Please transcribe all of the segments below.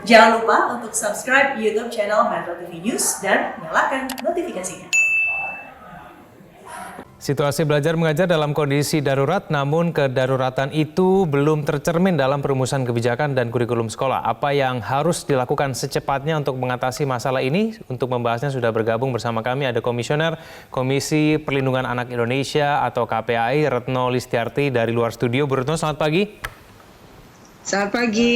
Jangan lupa untuk subscribe YouTube channel Metro TV News dan nyalakan notifikasinya. Situasi belajar mengajar dalam kondisi darurat, namun kedaruratan itu belum tercermin dalam perumusan kebijakan dan kurikulum sekolah. Apa yang harus dilakukan secepatnya untuk mengatasi masalah ini? Untuk membahasnya sudah bergabung bersama kami ada Komisioner Komisi Perlindungan Anak Indonesia atau KPAI, Retno Listiarti dari luar studio. Bu Retno, selamat pagi. Selamat pagi.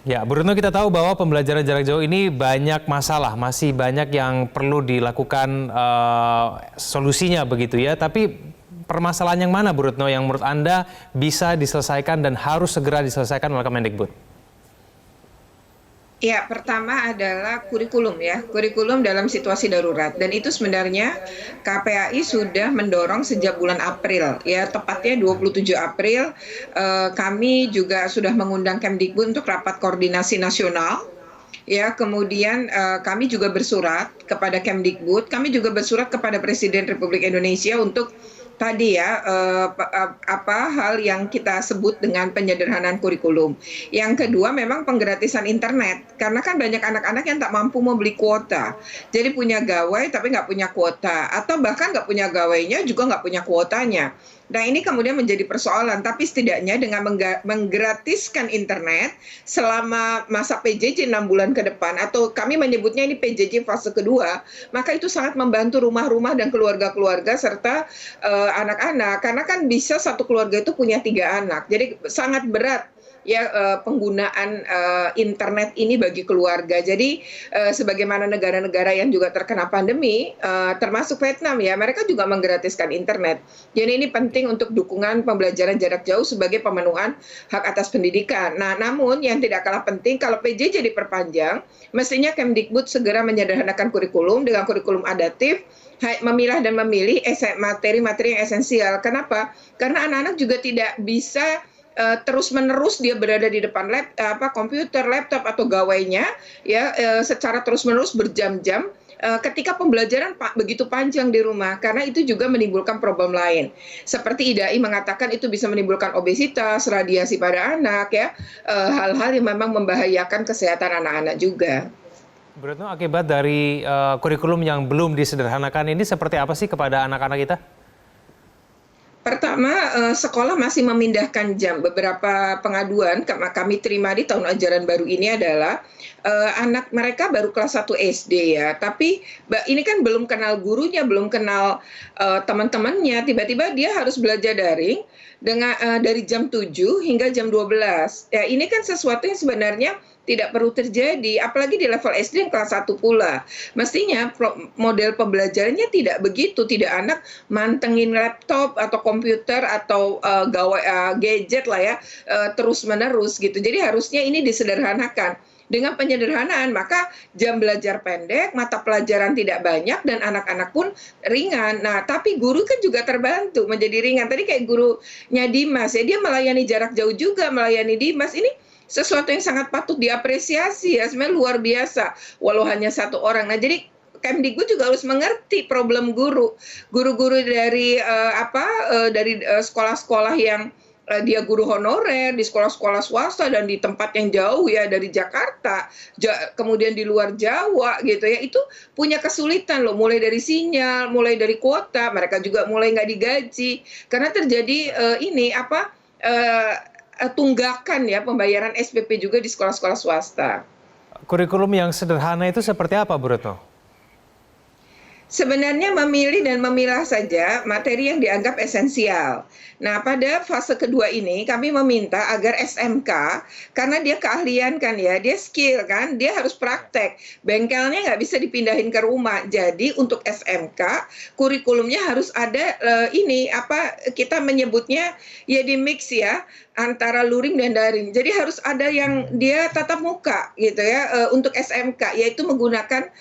Ya, Bu Retno, kita tahu bahwa pembelajaran jarak jauh ini banyak masalah, masih banyak yang perlu dilakukan solusinya begitu ya. Tapi permasalahan yang mana, Bu Retno, yang menurut Anda bisa diselesaikan dan harus segera diselesaikan oleh Kemendikbud? Ya, pertama adalah kurikulum ya, kurikulum dalam situasi darurat. Dan itu sebenarnya KPAI sudah mendorong sejak bulan April, ya tepatnya 27 April, kami juga sudah mengundang Kemdikbud untuk rapat koordinasi nasional. Ya, kemudian kami juga bersurat kepada Kemdikbud, kami juga bersurat kepada Presiden Republik Indonesia untuk tadi ya, hal yang kita sebut dengan penyederhanaan kurikulum. Yang kedua memang penggratisan internet, karena kan banyak anak-anak yang tak mampu membeli kuota. Jadi punya gawai tapi nggak punya kuota, atau bahkan nggak punya gawainya juga nggak punya kuotanya. Nah, ini kemudian menjadi persoalan, tapi setidaknya dengan menggratiskan internet selama masa PJJ 6 bulan ke depan, atau kami menyebutnya ini PJJ fase kedua, maka itu sangat membantu rumah-rumah dan keluarga-keluarga serta anak-anak, karena kan bisa satu keluarga itu punya 3 anak, jadi sangat berat ya penggunaan internet ini bagi keluarga. Jadi sebagaimana negara-negara yang juga terkena pandemi, termasuk Vietnam ya, mereka juga menggratiskan internet. Jadi ini penting untuk dukungan pembelajaran jarak jauh sebagai pemenuhan hak atas pendidikan. Nah, namun yang tidak kalah penting, kalau PJJ diperpanjang, mestinya Kemdikbud segera menyederhanakan kurikulum dengan kurikulum adaptif, memilah dan memilih materi-materi yang esensial. Kenapa? Karena anak-anak juga tidak bisa terus-menerus dia berada di depan komputer, laptop atau gawainya ya secara terus-menerus berjam-jam ketika pembelajaran begitu panjang di rumah, karena itu juga menimbulkan problem lain. Seperti IDAI mengatakan itu bisa menimbulkan obesitas, radiasi pada anak ya, hal-hal yang memang membahayakan kesehatan anak-anak juga. Bu Retno, akibat dari kurikulum yang belum disederhanakan ini seperti apa sih kepada anak-anak kita? Pertama, sekolah masih memindahkan jam. Beberapa pengaduan kami terima di tahun ajaran baru ini adalah anak mereka baru kelas 1 SD ya, tapi ini kan belum kenal gurunya, belum kenal teman-temannya, tiba-tiba dia harus belajar daring dengan dari jam 7 hingga jam 12. Ya, ini kan sesuatu yang sebenarnya tidak perlu terjadi, apalagi di level SD yang kelas 1 pula. Mestinya model pembelajarannya tidak begitu, tidak anak mantengin laptop atau komputer atau gadget lah ya, terus-menerus gitu. Jadi harusnya ini disederhanakan. Dengan penyederhanaan, maka jam belajar pendek, mata pelajaran tidak banyak, dan anak-anak pun ringan. Nah, tapi guru kan juga terbantu menjadi ringan. Tadi kayak gurunya Dimas, ya dia melayani jarak jauh juga, melayani Dimas. Ini sesuatu yang sangat patut diapresiasi ya, sebenarnya luar biasa, walau hanya 1 orang. Nah, jadi Kemdikbud juga harus mengerti problem guru-guru dari sekolah-sekolah yang dia guru honorer di sekolah-sekolah swasta dan di tempat yang jauh ya dari Jakarta, kemudian di luar Jawa gitu ya, itu punya kesulitan loh, mulai dari sinyal, mulai dari kuota, mereka juga mulai nggak digaji karena terjadi tunggakan ya pembayaran SPP juga di sekolah-sekolah swasta. Kurikulum yang sederhana itu seperti apa, Bu Retno? Sebenarnya memilih dan memilah saja materi yang dianggap esensial. Nah, pada fase kedua ini kami meminta agar SMK, karena dia keahlian kan ya, dia skill kan, dia harus praktek. Bengkelnya nggak bisa dipindahin ke rumah. Jadi untuk SMK, kurikulumnya harus ada kita menyebutnya ya di mix ya, antara luring dan daring. Jadi harus ada yang dia tatap muka gitu ya untuk SMK, yaitu menggunakan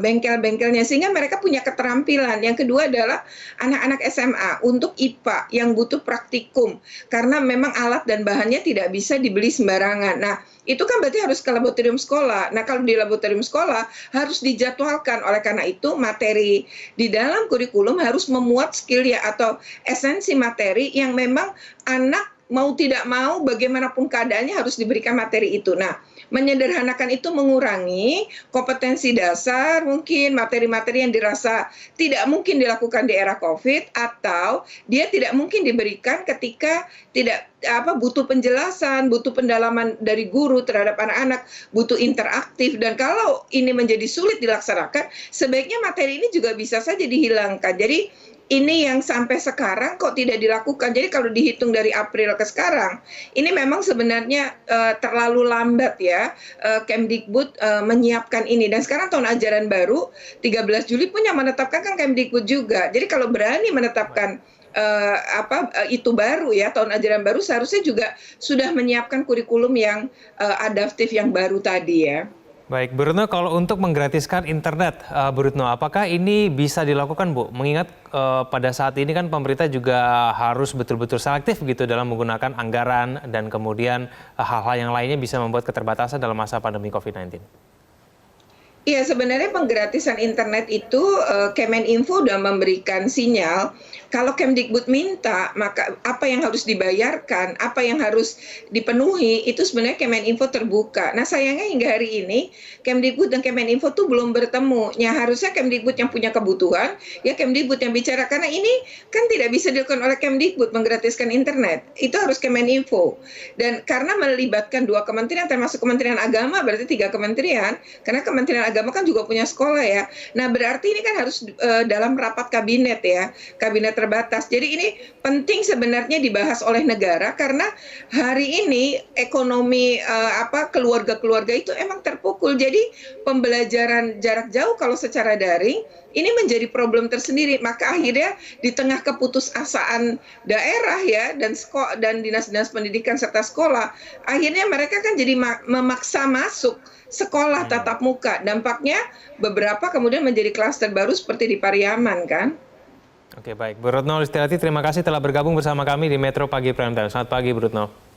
bengkel-bengkelnya sehingga mereka punya keterampilan. Yang kedua adalah anak-anak SMA untuk IPA yang butuh praktikum karena memang alat dan bahannya tidak bisa dibeli sembarangan. Nah, itu kan berarti harus ke laboratorium sekolah. Nah, kalau di laboratorium sekolah harus dijadwalkan. Oleh karena itu, materi di dalam kurikulum harus memuat skill ya atau esensi materi yang memang anak mau tidak mau bagaimanapun keadaannya harus diberikan materi itu. Nah, menyederhanakan itu mengurangi kompetensi dasar, mungkin materi-materi yang dirasa tidak mungkin dilakukan di era COVID, atau dia tidak mungkin diberikan ketika tidak butuh penjelasan, butuh pendalaman dari guru terhadap anak-anak, butuh interaktif. Dan kalau ini menjadi sulit dilaksanakan, sebaiknya materi ini juga bisa saja dihilangkan. Jadi ini yang sampai sekarang kok tidak dilakukan. Jadi kalau dihitung dari April ke sekarang, ini memang sebenarnya terlalu lambat ya Kemdikbud menyiapkan ini. Dan sekarang tahun ajaran baru 13 Juli pun yang menetapkan kan Kemdikbud juga. Jadi kalau berani menetapkan itu baru ya, tahun ajaran baru, seharusnya juga sudah menyiapkan kurikulum yang adaptif yang baru tadi ya. Baik, Bu Retno, kalau untuk menggratiskan internet, Bu Retno, apakah ini bisa dilakukan, Bu? Mengingat pada saat ini kan pemerintah juga harus betul-betul selektif gitu dalam menggunakan anggaran dan kemudian hal-hal yang lainnya bisa membuat keterbatasan dalam masa pandemi COVID-19. Iya, sebenarnya penggratisan internet itu Kemeninfo sudah memberikan sinyal kalau Kemdikbud minta, maka apa yang harus dibayarkan, apa yang harus dipenuhi, itu sebenarnya Kemeninfo terbuka. Nah, sayangnya hingga hari ini Kemdikbud dan Kemeninfo tuh belum bertemu. Ya, harusnya Kemdikbud yang punya kebutuhan, ya Kemdikbud yang bicara. Karena ini kan tidak bisa dilakukan oleh Kemdikbud menggratiskan internet. Itu harus Kemeninfo. Dan karena melibatkan 2 kementerian, termasuk Kementerian Agama, berarti 3 kementerian, karena Kementerian Agama kan juga punya sekolah ya. Nah, berarti ini kan harus dalam rapat kabinet ya, kabinet terbatas. Jadi ini penting sebenarnya dibahas oleh negara karena hari ini ekonomi keluarga-keluarga itu emang terpukul. Jadi pembelajaran jarak jauh kalau secara daring ini menjadi problem tersendiri. Maka akhirnya di tengah keputusasaan daerah ya dan dinas-dinas pendidikan serta sekolah, akhirnya mereka kan jadi memaksa masuk sekolah tatap muka. Dampaknya beberapa kemudian menjadi klaster baru seperti di Pariaman kan. Oke, baik. Bu Retno Listiarti, terima kasih telah bergabung bersama kami di Metro Pagi Prime Time. Selamat pagi, Bu Retno.